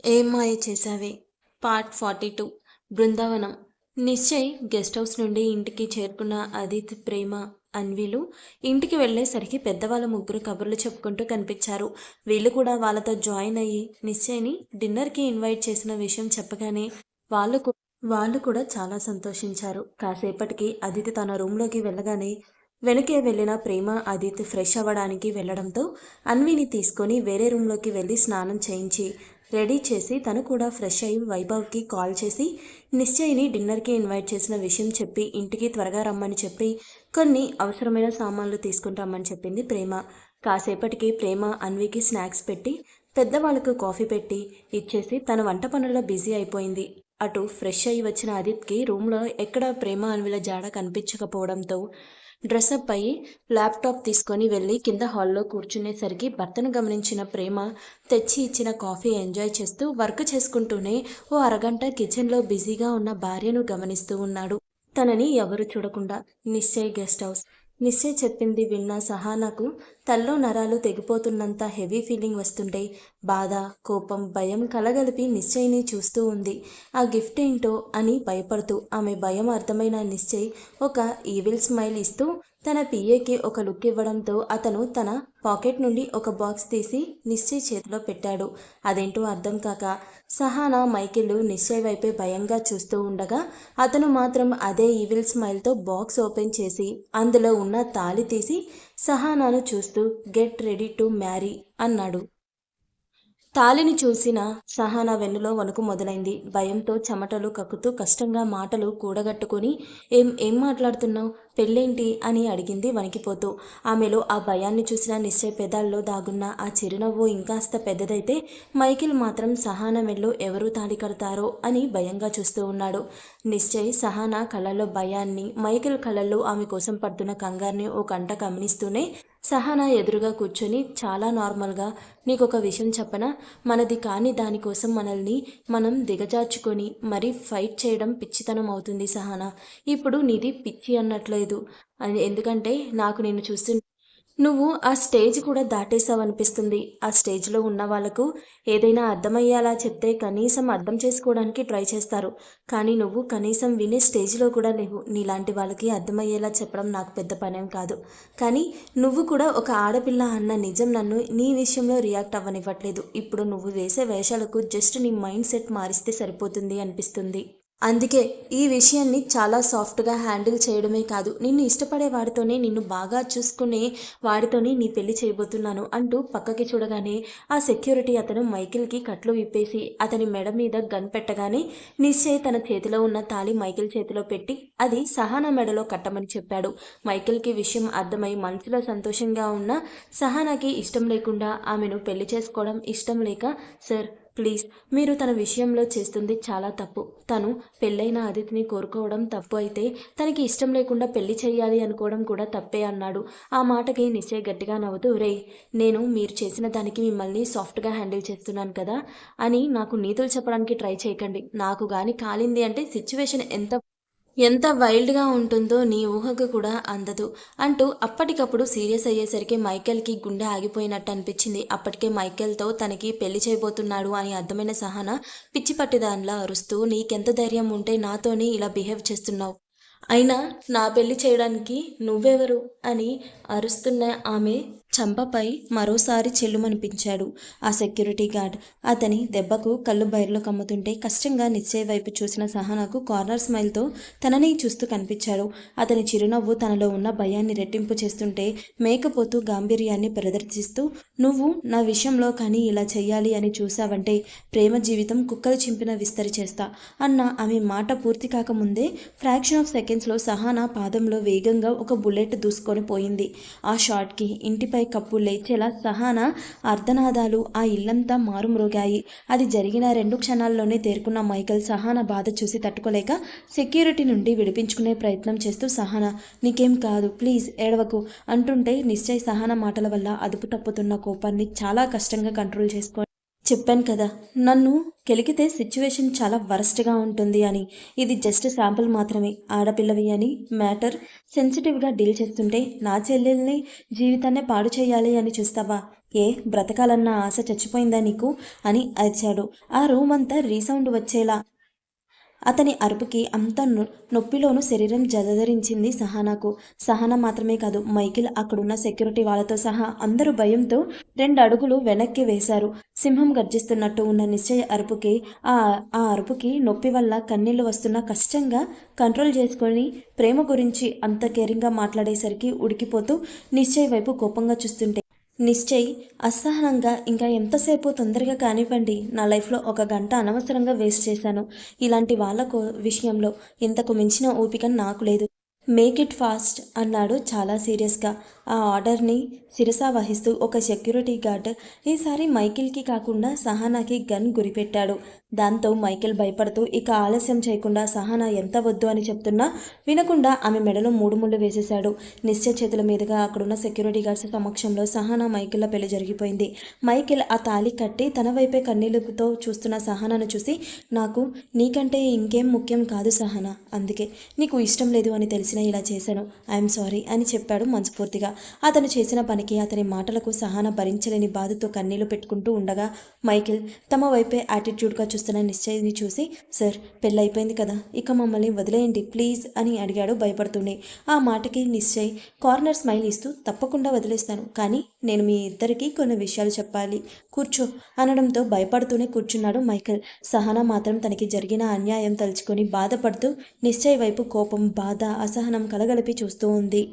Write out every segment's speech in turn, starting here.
ఏం Maaya Chesave part 42 Brindavanam. Nishchay guest house నుండి ఇంటికి చేరుకున్న అదిత్, ప్రేమ, అన్విలు ఇంటికి వెళ్ళేసరికి పెద్దవాళ్ళ ముగ్గురు కబుర్లు చెప్పుకుంటూ కనిపించారు. వీళ్ళు కూడా వాళ్ళతో జాయిన్ అయ్యి నిశ్చయ్ని డిన్నర్కి ఇన్వైట్ చేసిన విషయం చెప్పగానే వాళ్ళు కూ- వాళ్ళు కూడా చాలా సంతోషించారు. కాసేపటికి అదిత్ తన రూమ్లోకి వెళ్ళగానే వెనకే వెళ్ళిన ప్రేమ, అదిత్ ఫ్రెష్ అవ్వడానికి వెళ్ళడంతో అన్విని తీసుకొని వేరే రూమ్లోకి వెళ్ళి స్నానం చేయించి రెడీ చేసి తను కూడా ఫ్రెష్ అయ్యి వైభవ్కి కాల్ చేసి నిశ్చయ్ని డిన్నర్కి ఇన్వైట్ చేసిన విషయం చెప్పి ఇంటికి త్వరగా రమ్మని చెప్పి కొన్ని అవసరమైన సామాన్లు తీసుకుంటామని చెప్పింది ప్రేమ. కాసేపటికి ప్రేమ అన్వికి స్నాక్స్ పెట్టి పెద్దవాళ్ళకు కాఫీ పెట్టి ఇచ్చేసి తన వంట పనుల్లో బిజీ అయిపోయింది. అటు ఫ్రెష్ అయ్యి వచ్చిన అదిత్కి రూమ్లో ఎక్కడ ప్రేమ అన్విల జాడ కనిపించకపోవడంతో డ్రెస్అప్ అయ్యి ల్యాప్టాప్ తీసుకొని వెళ్ళి కింద హాల్లో కూర్చునేసరికి భర్తను గమనించిన ప్రేమ తెచ్చి ఇచ్చిన కాఫీ ఎంజాయ్ చేస్తూ వర్క్ చేసుకుంటూనే ఓ అరగంట కిచెన్లో బిజీగా ఉన్న భార్యను గమనిస్తూ ఉన్నాడు. తనని ఎవరు చూడకుండా నిశ్చయ్ గెస్ట్ హౌస్. నిశ్చయ్ చెప్పింది విన్న సహానాకు తల్లో నరాలు తెగిపోతున్నంత హెవీ ఫీలింగ్ వస్తుంటే బాధ, కోపం, భయం కలగలిపి నిశ్చయ్ని చూస్తూ ఉంది. ఆ గిఫ్ట్ ఏంటో అని భయపడుతూ ఆమె భయం అర్థమైన నిశ్చయ్ ఒక ఈవిల్ స్మైల్ ఇస్తూ తన పిఏకి ఒక లుక్ ఇవ్వడంతో అతను తన పాకెట్ నుండి ఒక బాక్స్ తీసి నిశ్చయ్ చేతిలో పెట్టాడు. అదేంటో అర్థం కాక సహానా, మైకిల్ నిశ్చయ్ వైపే భయంగా చూస్తూ ఉండగా అతను మాత్రం అదే ఈవిల్ స్మైల్తో బాక్స్ ఓపెన్ చేసి అందులో ఉన్న తాళి తీసి సహానాను చూస్తూ గెట్ రెడీ టు మ్యారీ అన్నాడు. తాళిని చూసిన సహానా వెన్నులో వణుకు మొదలైంది. భయంతో చెమటలు కక్కుతూ కష్టంగా మాటలు కూడగట్టుకుని ఏం మాట్లాడుతున్నావు, పెళ్ళేంటి అని అడిగింది వణికిపోతూ. ఆమెలో ఆ భయాన్ని చూసిన నిశ్చయ్ పెదాల్లో దాగున్న ఆ చిరునవ్వు ఇంకాస్త పెద్దదైతే మైకిల్ మాత్రం సహానా మెల్లో ఎవరు తాళి కడతారో అని భయంగా చూస్తూ ఉన్నాడు. నిశ్చయ్ సహానా కళ్ళల్లో భయాన్ని, మైకిల్ కళ్ళల్లో ఆమె కోసం పడుతున్న కంగారుని ఓ కంట గమనిస్తూనే సహానా ఎదురుగా కూర్చొని చాలా నార్మల్గా నీకొక విషయం చెప్పనా, మనది కాని దానికోసం మనల్ని మనం దిగజార్చుకొని మరీ ఫైట్ చేయడం పిచ్చితనం అవుతుంది సహానా. ఇప్పుడు నీది పిచ్చి అన్నట్లేదు. ఎందుకంటే నాకు నిన్ను చూస్తుంటే నువ్వు ఆ స్టేజ్ కూడా దాటేసావనిపిస్తుంది. ఆ స్టేజ్లో ఉన్న వాళ్ళకు ఏదైనా అర్థమయ్యేలా చెప్తే కనీసం అర్థం చేసుకోవడానికి ట్రై చేస్తారు. కానీ నువ్వు కనీసం వినే స్టేజ్లో కూడా లేవు. నీలాంటి వాళ్ళకి అర్థమయ్యేలా చెప్పడం నాకు పెద్ద పనేం కాదు. కానీ నువ్వు కూడా ఒక ఆడపిల్ల అన్న నిజం నన్ను నీ విషయంలో రియాక్ట్ అవ్వనివ్వట్లేదు. ఇప్పుడు నువ్వు వేసే వేషాలకు జస్ట్ నీ మైండ్ సెట్ మారిస్తే సరిపోతుంది అనిపిస్తుంది. అందుకే ఈ విషయాన్ని చాలా సాఫ్ట్గా హ్యాండిల్ చేయడమే కాదు, నిన్ను ఇష్టపడే వాడితోనే, నిన్ను బాగా చూసుకునే వాడితోనే నీ పెళ్లి చేయబోతున్నాను అంటూ పక్కకి చూడగానే ఆ సెక్యూరిటీ అతను మైకిల్కి కట్లు విప్పేసి అతని మెడ మీద గన్ పెట్టగానే నిశ్చయ్ తన చేతిలో ఉన్న తాళి మైకిల్ చేతిలో పెట్టి అది సహానా మెడలో కట్టమని చెప్పాడు. మైకిల్కి విషయం అర్థమై మనసులో సంతోషంగా ఉన్న సహానాకి ఇష్టం లేకుండా ఆమెను పెళ్లి చేసుకోవడం ఇష్టం లేక, సార్ ప్లీజ్, మీరు తన విషయంలో చేస్తుంది చాలా తప్పు. తను పెళ్ళైన అదితిని కోరుకోవడం తప్పు అయితే తనకి ఇష్టం లేకుండా పెళ్లి చేయాలి అనుకోవడం కూడా తప్పే అన్నాడు. ఆ మాటకి నిశ్చయ్ గట్టిగా నవ్వుతూ రే, నేను మీరు చేసిన దానికి మిమ్మల్ని సాఫ్ట్గా హ్యాండిల్ చేస్తున్నాను కదా అని నాకు నీతులు చెప్పడానికి ట్రై చేయకండి. నాకు కానీ కాలింది అంటే సిచ్యువేషన్ ఎంత ఎంత వైల్డ్గా ఉంటుందో నీ ఊహకు కూడా అందదు అంటూ అప్పటికప్పుడు సీరియస్ అయ్యేసరికి మైకేల్కి గుండె ఆగిపోయినట్టు అనిపించింది. అప్పటికే మైకేల్తో తనకి పెళ్లి చేయబోతున్నాడు అని అర్థమైన సహనా పిచ్చి పట్టిదానిలా అరుస్తూ నీకెంత ధైర్యం ఉంటే నాతోనే ఇలా బిహేవ్ చేస్తున్నావు, అయినా నా పెళ్లి చేయడానికి నువ్వెవరు అని అరుస్తున్న ఆమె చంపపై మరోసారి చెల్లుమనిపించాడు ఆ సెక్యూరిటీ గార్డ్. అతని దెబ్బకు కళ్ళు బైర్లో కమ్ముతుంటే కష్టంగా నిశ్చయ్ వైపు చూసిన సహనాకు కార్నర్ స్మైల్తో తనని చూస్తూ కనిపించాడు. అతని చిరునవ్వు తనలో ఉన్న భయాన్ని రెట్టింపు చేస్తుంటే మేకపోతూ గాంభీర్యాన్ని ప్రదర్శిస్తూ నువ్వు నా విషయంలో కానీ ఇలా చెయ్యాలి అని చూసావంటే ప్రేమ జీవితం కుక్కలు చింపిన విస్తరి చేస్తా అన్న ఆమె మాట పూర్తి కాకముందే ఫ్రాక్షన్ ఆఫ్ సెకండ్స్లో సహానా పాదంలో వేగంగా ఒక బుల్లెట్ దూసుకొని పోయింది. ఆ షాట్కి ఇంటిపై కప్పు లేచేలా సహానా అర్ధనాదాలు ఆ ఇల్లంతా మారుమ్రోగాయి. అది జరిగిన 2 క్షణాల్లోనే తేరుకున్న మైకేల్ సహానా బాధ చూసి తట్టుకోలేక సెక్యూరిటీ నుండి విడిపించుకునే ప్రయత్నం చేస్తూ సహానా నీకేం కాదు ప్లీజ్ ఏడవకు అంటుంటే నిశ్చయ్ సహానా మాటల వల్ల అదుపు తప్పుతున్న కోపాన్ని చాలా కష్టంగా కంట్రోల్ చేసుకో చెప్పాను కదా, నన్ను కెలికితే సిచ్యువేషన్ చాలా వరస్ట్గా ఉంటుంది అని. ఇది జస్ట్ శాంపుల్ మాత్రమే. ఆడపిల్లవి అని మ్యాటర్ సెన్సిటివ్గా డీల్ చేస్తుంటే నా చెల్లెల్ని జీవితాన్నే పాడు చేయాలి అని చూస్తావా? ఏ బ్రతకాలన్న ఆశ చచ్చిపోయిందా నీకు అని అరిచాడు. ఆ రూమ్ అంతా రీసౌండ్ వచ్చేలా అతని అరుపుకి అంత నొప్పిలోనూ శరీరం జలధరించింది సహానాకు. సహనా మాత్రమే కాదు, మైకిల్, అక్కడున్న సెక్యూరిటీ వాళ్ళతో సహా అందరూ భయంతో 2 అడుగులు వెనక్కి వేశారు. సింహం గర్జిస్తున్నట్టు ఉన్న నిశ్చయ్ అరుపుకి ఆ ఆ అరుపుకి నొప్పి వల్ల కన్నీళ్లు వస్తున్నా కష్టంగా కంట్రోల్ చేసుకొని ప్రేమ గురించి అంత కేరింగ్గా మాట్లాడేసరికి ఉడికిపోతూ నిశ్చయ్ వైపు కోపంగా చూస్తుంటే నిశ్చయ్ అసహనంగా, ఇంకా ఎంతసేపు, తొందరగా కానివ్వండి, నా లైఫ్లో 1 గంట అనవసరంగా వేస్ట్ చేశాను. ఇలాంటి వాళ్ళ విషయంలో ఇంతకు మించిన ఓపిక నాకు లేదు. మేక్ ఇట్ ఫాస్ట్ అన్నాడు చాలా సీరియస్గా. ఆ ఆర్డర్ని శిరసా వహిస్తూ ఒక సెక్యూరిటీ గార్డ్ ఈసారి మైకిల్కి కాకుండా సహానాకి గన్ గురిపెట్టాడు. దాంతో మైకిల్ భయపడుతూ ఇక ఆలస్యం చేయకుండా సహానా ఎంత వద్దు అని చెప్తున్నా వినకుండా ఆమె మెడలో 3 ముళ్ళు వేసేశాడు. నిశ్చయ చేతుల మీదుగా అక్కడున్న సెక్యూరిటీ గార్డ్స్ సమక్షంలో సహానా మైకిల్ల పెళ్లి జరిగిపోయింది. మైకిల్ ఆ తాళి కట్టి తన వైపే కన్నీళ్లతో చూస్తున్న సహానాను చూసి, నాకు నీకంటే ఇంకేం ముఖ్యం కాదు సహానా, అందుకే నీకు ఇష్టం లేదు అని తెలిసినా ఇలా చేశాను, ఐఎమ్ సారీ అని చెప్పాడు మనస్ఫూర్తిగా. అతను చేసిన పనికి, అతని మాటలకు సహానా భరించలేని బాధతో కన్నీళ్లు పెట్టుకుంటూ ఉండగా మైకిల్ తమ వైపే యాటిట్యూడ్గా చూస్తున్న నిశ్చయ్ని చూసి, సార్ పెళ్ళైపోయింది కదా, ఇక మమ్మల్ని వదిలేయండి ప్లీజ్ అని అడిగాడు భయపడుతూనే. ఆ మాటకి నిశ్చయ్ కార్నర్ స్మైల్ ఇస్తూ, తప్పకుండా వదిలేస్తాను, కానీ నేను మీ ఇద్దరికీ కొన్ని విషయాలు చెప్పాలి, కూర్చో అనడంతో భయపడుతూనే కూర్చున్నాడు మైకిల్. సహనా మాత్రం తనకి జరిగిన అన్యాయం తలుచుకొని బాధపడుతూ నిశ్చయ్ వైపు కోపం, బాధ, అసహనం కలగలిపి చూస్తూ ఉంది.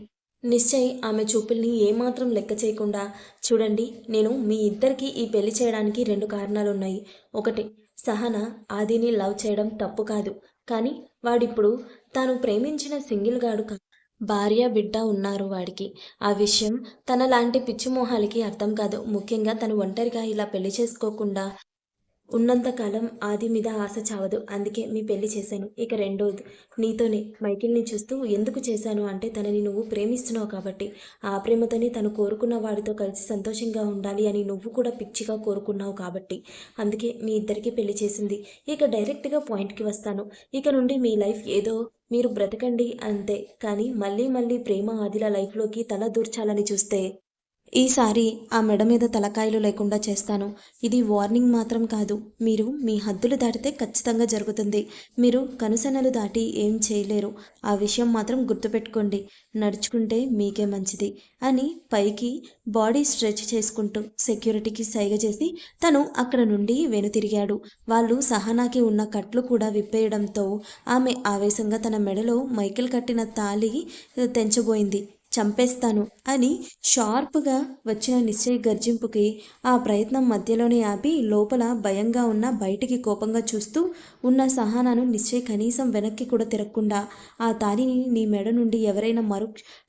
నిశ్చయ్ ఆమె చూపుల్ని ఏమాత్రం లెక్క చేయకుండా, చూడండి, నేను మీ ఇద్దరికీ ఈ పెళ్లి చేయడానికి 2 కారణాలున్నాయి. ఒకటి, సహనా ఆదిని లవ్ చేయడం తప్పు కాదు, కానీ వాడిప్పుడు తాను ప్రేమించిన సింగిల్ గాడు కాదు, భార్య బిడ్డ ఉన్నారు వాడికి. ఆ విషయం తనలాంటి పిచ్చిమోహాలకి అర్థం కాదు. ముఖ్యంగా తను ఒంటరిగా ఇలా పెళ్లి చేసుకోకుండా ఉన్నంతకాలం ఆది మీద ఆశ చావదు, అందుకే మీ పెళ్లి చేశాను. ఇక రెండోది, నీతోనే మైకిల్ని చూస్తూ ఎందుకు చేశాను అంటే, తనని నువ్వు ప్రేమిస్తున్నావు కాబట్టి, ఆ ప్రేమతోనే తను కోరుకున్న వాడితో కలిసి సంతోషంగా ఉండాలి అని నువ్వు కూడా పిచ్చిగా కోరుకున్నావు కాబట్టి, అందుకే మీ ఇద్దరికి పెళ్లి చేసింది. ఇక డైరెక్ట్గా పాయింట్కి వస్తాను. ఇక నుండి మీ లైఫ్ ఏదో మీరు బ్రతకండి అంతే, కానీ మళ్ళీ మళ్ళీ ప్రేమ ఆదిల లైఫ్లోకి తల దూర్చాలని చూస్తే ఈసారి ఆ మెడ మీద తలకాయలు లేకుండా చేస్తాను. ఇది వార్నింగ్ మాత్రం కాదు, మీరు మీ హద్దులు దాటితే ఖచ్చితంగా జరుగుతుంది. మీరు కనుసన్నలు దాటి ఏం చేయలేరు, ఆ విషయం మాత్రం గుర్తుపెట్టుకోండి. నడుచుకుంటే మీకే మంచిది అని పైకి బాడీ స్ట్రెచ్ చేసుకుంటూ సెక్యూరిటీకి సైగ చేసి తను అక్కడ నుండి వెనుతిరిగాడు. వాళ్ళు సహనాకి ఉన్న కట్లు కూడా విప్పేయడంతో ఆమె ఆవేశంగా తన మెడలో మైకిల్ కట్టిన తాళి తెంచబోయింది. చంపేస్తాను అని షార్ప్గా వచ్చిన నిశ్చయ్ గర్జింపుకి ఆ ప్రయత్నం మధ్యలోనే ఆపి, లోపల భయంగా ఉన్న, బయటికి కోపంగా చూస్తూ ఉన్న సహనాను నిశ్చయ్ కనీసం వెనక్కి కూడా తిరగకుండా, ఆ తాళిని నీ మెడ నుండి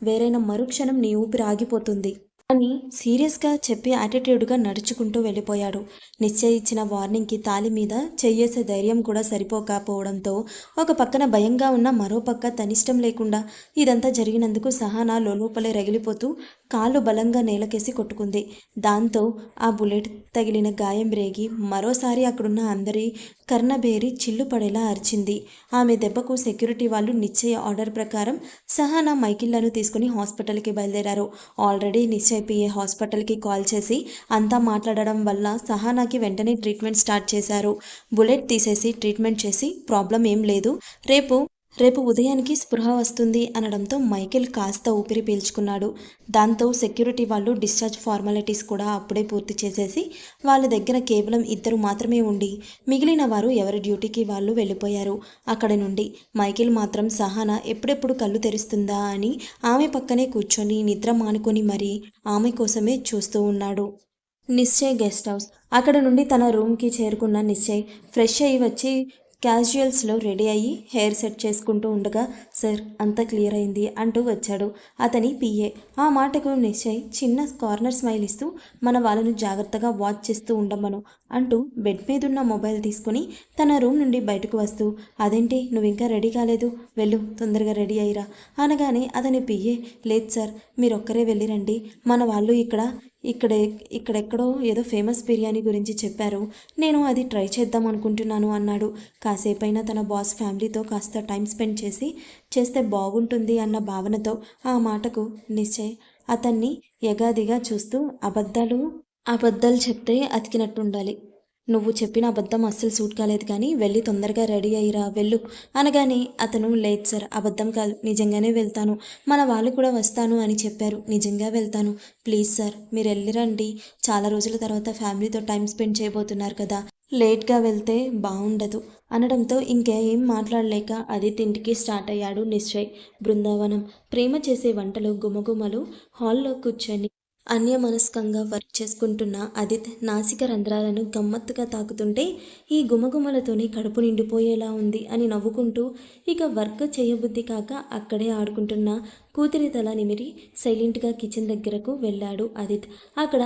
వేరైన మరుక్షణం నీ ఊపిరి ఆగిపోతుంది అని సీరియస్గా చెప్పి యాటిట్యూడ్గా నడుచుకుంటూ వెళ్ళిపోయాడు. నిశ్చయ్ ఇచ్చిన వార్నింగ్కి తాళి మీద చెయ్యేసే ధైర్యం కూడా సరిపోకపోవడంతో ఒక పక్కన భయంగా ఉన్న, మరో పక్క తనిష్టం లేకుండా ఇదంతా జరిగినందుకు సహనా లోపలే రగిలిపోతూ కాళ్ళు బలంగా నేలకేసి కొట్టుకుంది. దాంతో ఆ బుల్లెట్ తగిలిన గాయం రేగి మరోసారి అక్కడున్న అందరి కర్ణబేరి చిల్లు పడేలా అరిచింది. ఆమె దెబ్బకు సెక్యూరిటీ వాళ్ళు నిశ్చయ ఆర్డర్ ప్రకారం సహనా మైకిల్లను తీసుకుని హాస్పిటల్కి బయలుదేరారు. ఆల్రెడీ నిశ్చయ పిఏ హాస్పిటల్కి కాల్ చేసి అంతా మాట్లాడడం వల్ల సహనాకి వెంటనే ట్రీట్మెంట్ స్టార్ట్ చేశారు. బుల్లెట్ తీసేసి ట్రీట్మెంట్ చేసి ప్రాబ్లం ఏం లేదు, రేపు ఉదయానికి స్పృహ వస్తుంది అనడంతో మైకేల్ కాస్త ఊపిరి పీల్చుకున్నాడు. దాంతో సెక్యూరిటీ వాళ్ళు డిశ్చార్జ్ ఫార్మాలిటీస్ కూడా అప్పుడే పూర్తి చేసేసి వాళ్ళ దగ్గర కేవలం 2 మాత్రమే ఉండి మిగిలిన వారు ఎవరి డ్యూటీకి వాళ్ళు వెళ్ళిపోయారు. అక్కడి నుండి మైకేల్ మాత్రం సహనా ఎప్పుడెప్పుడు కళ్ళు తెరుస్తుందా అని ఆమె పక్కనే కూర్చొని నిద్ర మానుకొని మరీ ఆమె కోసమే చూస్తూ ఉన్నాడు. Nishchay guest house. అక్కడ నుండి తన రూమ్కి చేరుకున్న నిశ్చయ్ ఫ్రెష్ అయ్యి వచ్చి క్యాజువల్స్లో రెడీ అయ్యి హెయిర్ సెట్ చేసుకుంటూ ఉండగా, సార్ అంతా క్లియర్ అయింది అంటూ వచ్చాడు అతని పిఏ. ఆ మాటకు నిశ్చయ్ చిన్న కార్నర్ స్మైల్ ఇస్తూ, మన వాళ్ళను జాగ్రత్తగా వాచ్ చేస్తూ ఉండమను అంటూ బెడ్ మీదున్న మొబైల్ తీసుకుని తన రూమ్ నుండి బయటకు వస్తూ, అదేంటి నువ్వు ఇంకా రెడీ కాలేదు, వెళ్ళు తొందరగా రెడీ అయ్యిరా అనగానే అతని పిఏ, లేదు సార్ మీరొక్కరే వెళ్ళిరండి, మన వాళ్ళు ఇక్కడెక్కడో ఏదో ఫేమస్ బిర్యానీ గురించి చెప్పారు, నేను అది ట్రై చేద్దాం అనుకుంటున్నాను అన్నాడు. కాసేపైనా తన బాస్ ఫ్యామిలీతో కాస్త టైం స్పెండ్ చేస్తే బాగుంటుంది అన్న భావనతో ఆ మాటకు నిశ్చయ్ అతన్ని యగాదిగా చూస్తూ, అబద్ధాలు అబద్ధాలు చెప్తే అతికినట్టుండాలి. నువ్వు చెప్పిన అబద్ధం అస్సలు సూట్ కాలేదు కానీ వెళ్ళి తొందరగా రెడీ అయ్యిరా వెళ్ళు అనగానే అతను లేదు సార్ అబద్ధం కాదు నిజంగానే వెళ్తాను. మన వాళ్ళు కూడా వస్తాను అని చెప్పారు. నిజంగా వెళ్తాను. ప్లీజ్ సార్ మీరు వెళ్ళిరండి. చాలా రోజుల తర్వాత ఫ్యామిలీతో టైం స్పెండ్ చేయబోతున్నారు కదా! లేట్‌గా వెళ్తే బావుండదు అనడంతో ఇంకేం మాట్లాడలేక ఆదిత్య ఇంటికి స్టార్ట్ అయ్యాడు నిశ్చయ్. బృందావనం. ప్రేమ చేసే వంటలు గుమగుమలు హాల్‌లో కూర్చొని అన్యమనస్కంగా వర్క్ చేసుకుంటున్న అదిత్ నాసిక రంధ్రాలను గమ్మత్తుగా తాకుతుంటే ఈ గుమగుమలతోనే కడుపు నిండిపోయేలా ఉంది అని నవ్వుకుంటూ ఇక వర్క్ చేయబుద్ధి కాక అక్కడే ఆడుకుంటున్న కూతురి తల నిమిరి సైలెంట్గా కిచెన్ దగ్గరకు వెళ్ళాడు అదిత్. అక్కడ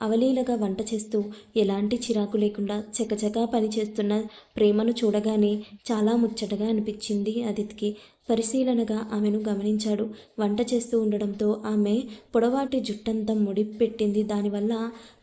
అవలీలగా వంట చేస్తూ ఎలాంటి చిరాకు లేకుండా చకచకా పని చేస్తున్న ప్రేమను చూడగానే చాలా ముచ్చటగా అనిపించింది అదిత్కి. పరిశీలనగా ఆమెను గమనించాడు. వంట చేస్తూ ఉండడంతో ఆమె పొడవాటి జుట్టంతా ముడి పెట్టింది. దానివల్ల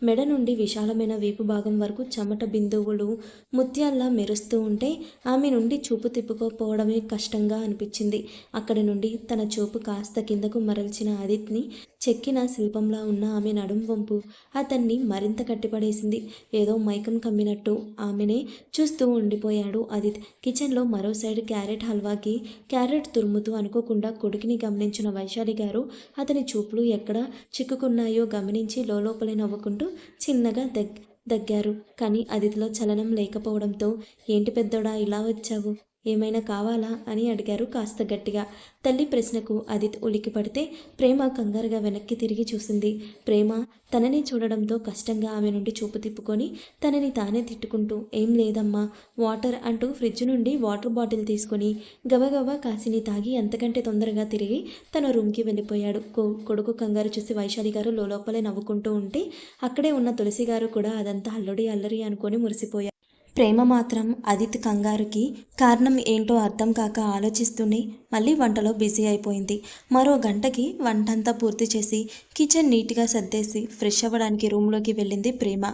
మెడ నుండి విశాలమైన వీపు భాగం వరకు చెమట బిందువులు ముత్యాల్లా మెరుస్తూ ఉంటే ఆమె నుండి చూపు తిప్పుకోపోవడమే కష్టంగా అనిపించింది. అక్కడి నుండి తన చూపు కాస్త కిందకు మరల్చిన ఆదిత్ని చెక్కిన శిల్పంలా ఉన్న ఆమె నడుం వంపు అతన్ని మరింత కట్టిపడేసింది. ఏదో మైకం కమ్మినట్టు ఆమెనే చూస్తూ ఉండిపోయాడు ఆదిత్. కిచెన్లో మరో సైడ్ క్యారెట్ హల్వాకి క్యారెట్ తురుముతూ అనుకోకుండా కొడుకుని గమనించిన వైశాలి గారు అతని చూపులు ఎక్కడ చిక్కుకున్నాయో గమనించి లోపలే నవ్వుకుంటూ చిన్నగా దగ్గారు. కానీ అదితిలో చలనం లేకపోవడంతో ఏంటి పెద్దోడా ఇలా వచ్చావు? ఏమైనా కావాలా అని అడిగారు కాస్త గట్టిగా. తల్లి ప్రశ్నకు అదిత్ ఉలిక్కిపడితే ప్రేమ కంగారుగా వెనక్కి తిరిగి చూసింది. ప్రేమ తనని చూడడంతో కష్టంగా ఆమె నుండి చూపు తిప్పుకొని తనని తానే తిట్టుకుంటూ ఏం లేదమ్మా వాటర్ అంటూ ఫ్రిడ్జ్ నుండి వాటర్ బాటిల్ తీసుకొని గబగబా కాసిని తాగి అంతకంటే తొందరగా తిరిగి తన రూమ్కి వెళ్ళిపోయాడు. కొడుకు కంగారు చూసి వైశాలి గారు లోపలే నవ్వుకుంటూ ఉంటే అక్కడే ఉన్న తులసి గారు కూడా అదంతా అల్లరి అనుకొని మురిసిపోయారు. ప్రేమ మాత్రం అదిత్ కంగారుకి కారణం ఏంటో అర్థం కాక ఆలోచిస్తూనే మళ్ళీ వంటలో బిజీ అయిపోయింది. మరో గంటకి వంటంతా పూర్తి చేసి కిచెన్ నీట్గా సర్దేసి ఫ్రెష్ అవ్వడానికి రూమ్లోకి వెళ్ళింది ప్రేమ.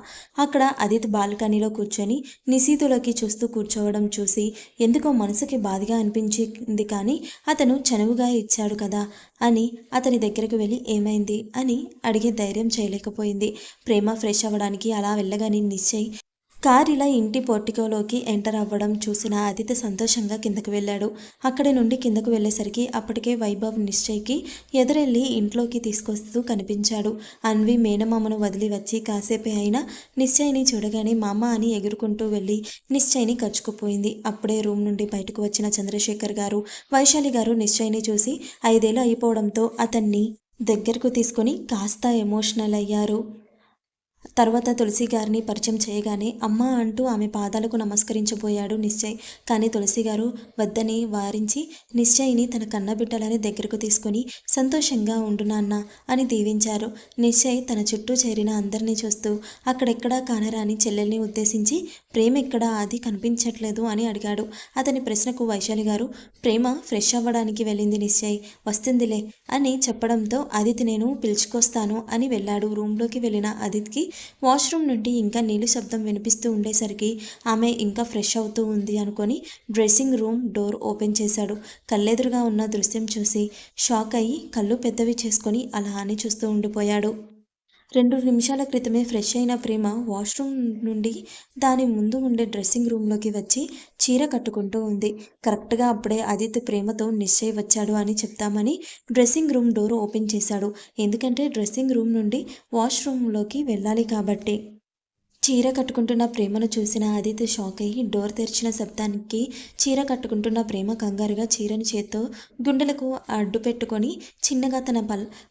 అక్కడ అదిత్ బాల్కనీలో కూర్చొని నిశీతులోకి చూస్తూ కూర్చోవడం చూసి ఎందుకో మనసుకి బాధగా అనిపించింది. కానీ అతను చనువుగా ఇచ్చాడు కదా అని అతని దగ్గరకు వెళ్ళి ఏమైంది అని అడిగే ధైర్యం చేయలేకపోయింది. ప్రేమ ఫ్రెష్ అవ్వడానికి అలా వెళ్ళగానే నిశ్చయ్ కార్ ఇలా ఇంటి పోర్టికోలోకి ఎంటర్ అవ్వడం చూసిన అదితి సంతోషంగా కిందకు వెళ్ళాడు. అక్కడి నుండి కిందకు వెళ్ళేసరికి అప్పటికే వైభవ్ నిశ్చయ్కి ఎదురెళ్ళి ఇంట్లోకి తీసుకొస్తూ కనిపించాడు. అన్వి మేనమామను వదిలి వచ్చి కాసేపే అయినా నిశ్చయ్ని చూడగానే మామ అని ఎగురుకుంటూ వెళ్ళి నిశ్చయ్ని కచ్చుకుపోయింది. అప్పుడే రూమ్ నుండి బయటకు వచ్చిన చంద్రశేఖర్ గారు వైశాలి గారు నిశ్చయ్ని చూసి 5 ఏళ్ళు అయిపోవడంతో అతన్ని దగ్గరకు తీసుకొని కాస్త ఎమోషనల్ అయ్యారు. తర్వాత తులసి గారిని పరిచయం చేయగానే అమ్మ అంటూ ఆమె పాదాలకు నమస్కరించబోయాడు నిశ్చయ్. కానీ తులసి గారు వద్దని వారించి నిశ్చయ్ని తన కన్నబిడ్డలని దగ్గరకు తీసుకొని సంతోషంగా ఉండు నాన్న అని దీవించారు. నిశ్చయ్ తన చుట్టూ చేరిన అందరినీ చూస్తూ అక్కడెక్కడా కానరాని చెల్లెల్ని ఉద్దేశించి ప్రేమ ఎక్కడా అది కనిపించట్లేదు అని అడిగాడు. అతని ప్రశ్నకు వైశాలి గారు ప్రేమ ఫ్రెష్ అవ్వడానికి వెళ్ళింది నిశ్చయ్ వస్తుందిలే అని చెప్పడంతో అదితి నేను పిలుచుకొస్తాను అని వెళ్ళాడు. రూమ్లోకి వెళ్ళిన అదిత్కి వాష్రూమ్ నుండి ఇంకా నీళ్ళు శబ్దం వినిపిస్తూ ఉండేసరికి ఆమె ఇంకా ఫ్రెష్ అవుతూ ఉంది అనుకొని డ్రెస్సింగ్ రూమ్ డోర్ ఓపెన్ చేశాడు. కళ్ళెదురుగా ఉన్న దృశ్యం చూసి షాక్ అయ్యి కళ్ళు పెద్దవి చేసుకొని అలా అని చూస్తూ ఉండిపోయాడు. 2 నిమిషాల క్రితమే ఫ్రెష్ అయిన ప్రేమ వాష్రూమ్ నుండి దాని ముందు ఉండే డ్రెస్సింగ్ రూమ్లోకి వచ్చి చీర కట్టుకుంటూ ఉంది. కరెక్ట్గా అప్పుడే ఆదిత్య ప్రేమతో నిశ్చయ్ వచ్చాడు అని చెప్తామని డ్రెస్సింగ్ రూమ్ డోర్ ఓపెన్ చేశాడు. ఎందుకంటే డ్రెస్సింగ్ రూమ్ నుండి వాష్రూమ్లోకి వెళ్ళాలి కాబట్టి. చీర కట్టుకుంటున్న ప్రేమను చూసిన ఆదిత్య షాక్ అయ్యి డోర్ తెరిచిన శబ్దానికి చీర కట్టుకుంటున్న ప్రేమ కంగారుగా చీరను చేత్తో గుండెలకు అడ్డు పెట్టుకొని చిన్నగా తన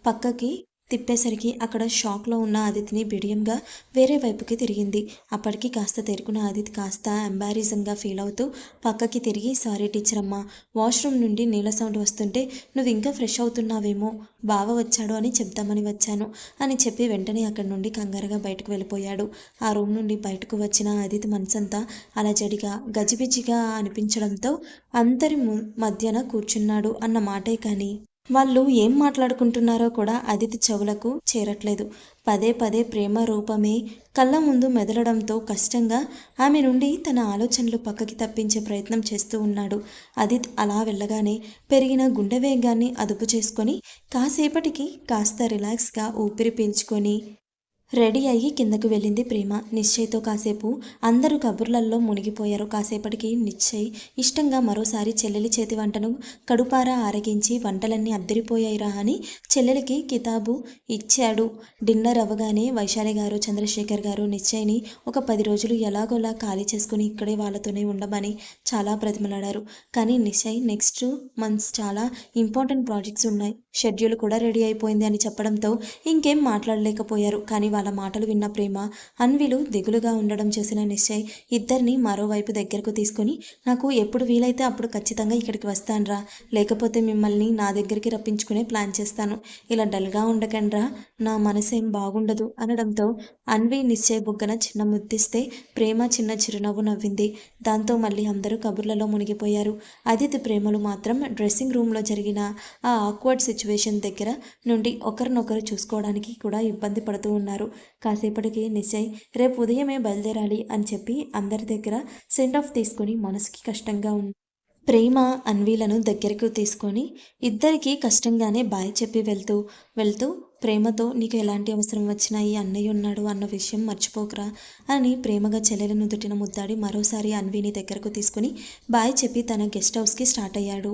పక్కకి తిప్పేసరికి అక్కడ షాక్లో ఉన్న ఆదిత్యని బిడియంగా వేరే వైపుకి తిరిగింది. అప్పటికి కాస్త తెరుకున్న ఆదిత్య కాస్త ఎంబారిజంగా ఫీల్ అవుతూ పక్కకి తిరిగి సారీ టీచర్ అమ్మ వాష్రూమ్ నుండి నీళ్ళ సౌండ్ వస్తుంటే నువ్వు ఇంకా ఫ్రెష్ అవుతున్నావేమో బావ వచ్చాడు అని చెప్దామని వచ్చాను అని చెప్పి వెంటనే అక్కడి నుండి కంగారుగా బయటకు వెళ్ళిపోయాడు. ఆ రూమ్ నుండి బయటకు వచ్చిన ఆదిత్య మనసంతా అలజడిగా గజిబిజిగా అనిపించడంతో అందరి మధ్యన కూర్చున్నాడు అన్న మాటే కానీ వాళ్ళు ఏం మాట్లాడుకుంటున్నారో కూడా అదితి చెవులకు చేరట్లేదు. పదే పదే ప్రేమ రూపమే కళ్ళ ముందు మెదలడంతో కష్టంగా ఆమె నుండి తన ఆలోచనలు పక్కకి తప్పించే ప్రయత్నం చేస్తూ ఉన్నాడు. అదిత్ అలా వెళ్ళగానే పెరిగిన గుండె వేగాన్ని అదుపు చేసుకొని కాసేపటికి కాస్త రిలాక్స్గా ఊపిరి పీల్చుకొని రెడీ అయ్యి కిందకు వెళ్ళింది ప్రేమ. నిశ్చయ్తో కాసేపు అందరూ కబుర్లల్లో మునిగిపోయారు. కాసేపటికి నిశ్చయ్ ఇష్టంగా మరోసారి చెల్లెలి చేతి వంటను కడుపారా ఆరగించి వంటలన్నీ అద్దరిపోయాయిరా అని చెల్లెలికి కితాబు ఇచ్చాడు. డిన్నర్ అవ్వగానే వైశాలి గారు, చంద్రశేఖర్ గారు నిశ్చయ్ని ఒక 10 రోజులు ఎలాగోలా ఖాళీ చేసుకుని ఇక్కడే వాళ్ళతోనే ఉండమని చాలా బ్రతిమలాడారు. కానీ నిశ్చయ్ నెక్స్ట్ మంత్స్ చాలా ఇంపార్టెంట్ ప్రాజెక్ట్స్ ఉన్నాయి, షెడ్యూల్ కూడా రెడీ అయిపోయింది అని చెప్పడంతో ఇంకేం మాట్లాడలేకపోయారు. కానీ వాళ్ళ మాటలు విన్న ప్రేమ, అన్విలు దిగులుగా ఉండడం చూసిన నిశ్చయ్ ఇద్దరిని మరోవైపు దగ్గరకు తీసుకొని, నాకు ఎప్పుడు వీలైతే అప్పుడు ఖచ్చితంగా ఇక్కడికి వస్తానురా, లేకపోతే మిమ్మల్ని నా దగ్గరికి రప్పించుకునే ప్లాన్ చేస్తాను, ఇలా డల్గా ఉండకండ్రా, నా మనసేం బాగుండదు అనడంతో అన్వి నిశ్చయ్ బుగ్గన చిన్న ముద్దిస్తే ప్రేమ చిన్న చిరునవ్వు నవ్వింది. దాంతో మళ్ళీ అందరూ కబుర్లలో మునిగిపోయారు. అదితి ప్రేమలు మాత్రం డ్రెస్సింగ్ రూమ్లో జరిగిన ఆ ఆక్వర్డ్ సిచ్యువేషన్ దగ్గర నుండి ఒకరినొకరు చూసుకోవడానికి కూడా ఇబ్బంది పడుతూ ఉన్నారు. కాసేపటికి నిశ్చయ్ రేపు ఉదయమే బయలుదేరాలి అని చెప్పి అందరి దగ్గర సెండ్ ఆఫ్ తీసుకొని మనసుకి కష్టంగా ఉంది. ప్రేమ అన్వీలను దగ్గరకు తీసుకొని ఇద్దరికీ కష్టంగానే బాయ్ చెప్పి వెళ్తూ ప్రేమతో, నీకు ఎలాంటి అవసరం వచ్చినా ఈ అన్నయ్య ఉన్నాడు అన్న విషయం మర్చిపోకురా అని ప్రేమగా చెల్లెలను నుదుటిన ముద్దాడి మరోసారి అన్వీని దగ్గరకు తీసుకుని బాయ్ చెప్పి తన గెస్ట్ హౌస్కి స్టార్ట్ అయ్యాడు.